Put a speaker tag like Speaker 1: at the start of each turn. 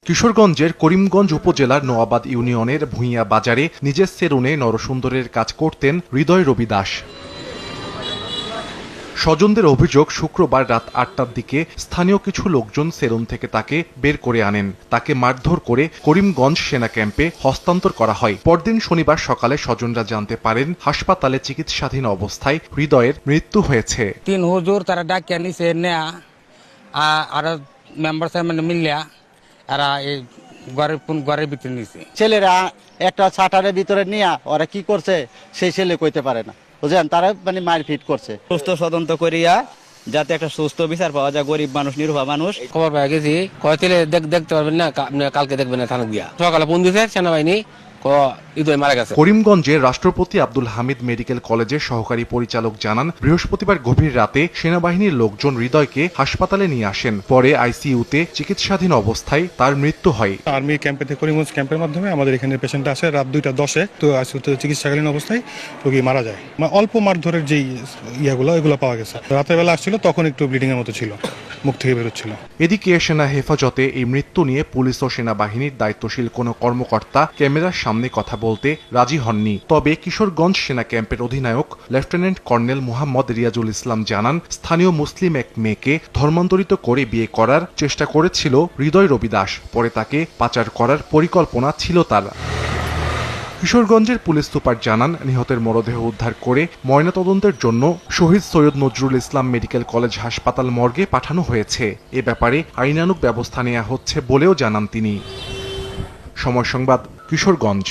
Speaker 1: কিশোরগঞ্জের করিমগঞ্জ উপজেলার নোয়াবাদ ইউনিয়নের ভূঁইয়া বাজারে নিজের সেলুনে নরসুন্দরের কাজ করতেন হৃদয় রবি দাস। স্বজনদের অভিযোগ, শুক্রবার রাত ৮টার দিকে স্থানীয় কিছু লোকজন সেলুন থেকে তাকে বের করে আনেন। তাকে মারধর করে করিমগঞ্জ সেনা ক্যাম্পে হস্তান্তর করা হয়। পরদিন শনিবার সকালে স্বজনরা জানতে পারেন হাসপাতালে চিকিৎসাধীন অবস্থায় হৃদয়ের মৃত্যু হয়েছে।
Speaker 2: 3 হুজুর তারা ডাকিয়া নিছে নেয়া আর মেম্বার সাহেব মিলিয়া আর ঘরের ভিতরে নিছে।
Speaker 3: ছেলেরা একটা ছাটারের ভিতরে নিয়ে ওরা কি করছে সেই ছেলে কইতে পারে না, বুঝলেন, তারা মানে মারপিট করছে।
Speaker 4: সুস্থ তদন্ত করিয়া যাতে একটা সুস্থ বিচার পাওয়া যায়, গরিব মানুষ, নিরীহ মানুষ।
Speaker 2: খবর পেয়ে গেছি, কয়েলে দেখতে পারবেন না, কালকে দেখবেন না থানা দিয়া। সকালে ফোন দিছে সেনাবাহিনী, মারা গেছে।
Speaker 1: করিমগঞ্জে রাষ্ট্রপতি আব্দুল হামিদ মেডিকেল কলেজের সহকারী পরিচালক জানান, বৃহস্পতিবার গভীর রাতে সেনাবাহিনীর লোকজন হৃদয়কে হাসপাতালে নিয়ে আসেন। পরে আইসিইউতে চিকিৎসাধীন অবস্থায় তার মৃত্যু হয়।
Speaker 5: আর্মি ক্যাম্পে থেকে করিমগঞ্জ ক্যাম্পের মাধ্যমে আমাদের এখানে পেশেন্ট আসে রাত 2:10-এ, তো আইসিইউতে চিকিৎসাকালীন অবস্থায় রোগী মারা যায়। অল্প মারধরের যে এগুলো পাওয়া গেছে। রাতের বেলা আসছিল, তখন একটু ব্লিডিং এর মতো ছিল, মুখ থেকে বেরোচ্ছিল।
Speaker 1: এদিকে সেনা হেফাজতে এই মৃত্যু নিয়ে পুলিশ ও সেনাবাহিনীর দায়িত্বশীল কোনো কর্মকর্তা ক্যামেরার সামনে কথা বলতে রাজি হননি। তবে কিশোরগঞ্জ সেনা ক্যাম্পের অধিনায়ক লেফটেন্যান্ট কর্নেল মোহাম্মদ রিয়াজুল ইসলাম জানান, স্থানীয় মুসলিম এক মেয়েকে ধর্মান্তরিত করে বিয়ে করার চেষ্টা করেছিল হৃদয় রবি দাস। পরে তাকে পাচার করার পরিকল্পনা ছিল তার। কিশোরগঞ্জের পুলিশ সুপার জানান, নিহতের মরদেহ উদ্ধার করে ময়নাতদন্তের জন্য শহীদ সৈয়দ নজরুল ইসলাম মেডিকেল কলেজ হাসপাতাল মর্গে পাঠানো হয়েছে। এ ব্যাপারে আইনানুগ ব্যবস্থা নেওয়া হচ্ছে বলেও জানান তিনি। সময় সংবাদ, কিশোরগঞ্জ।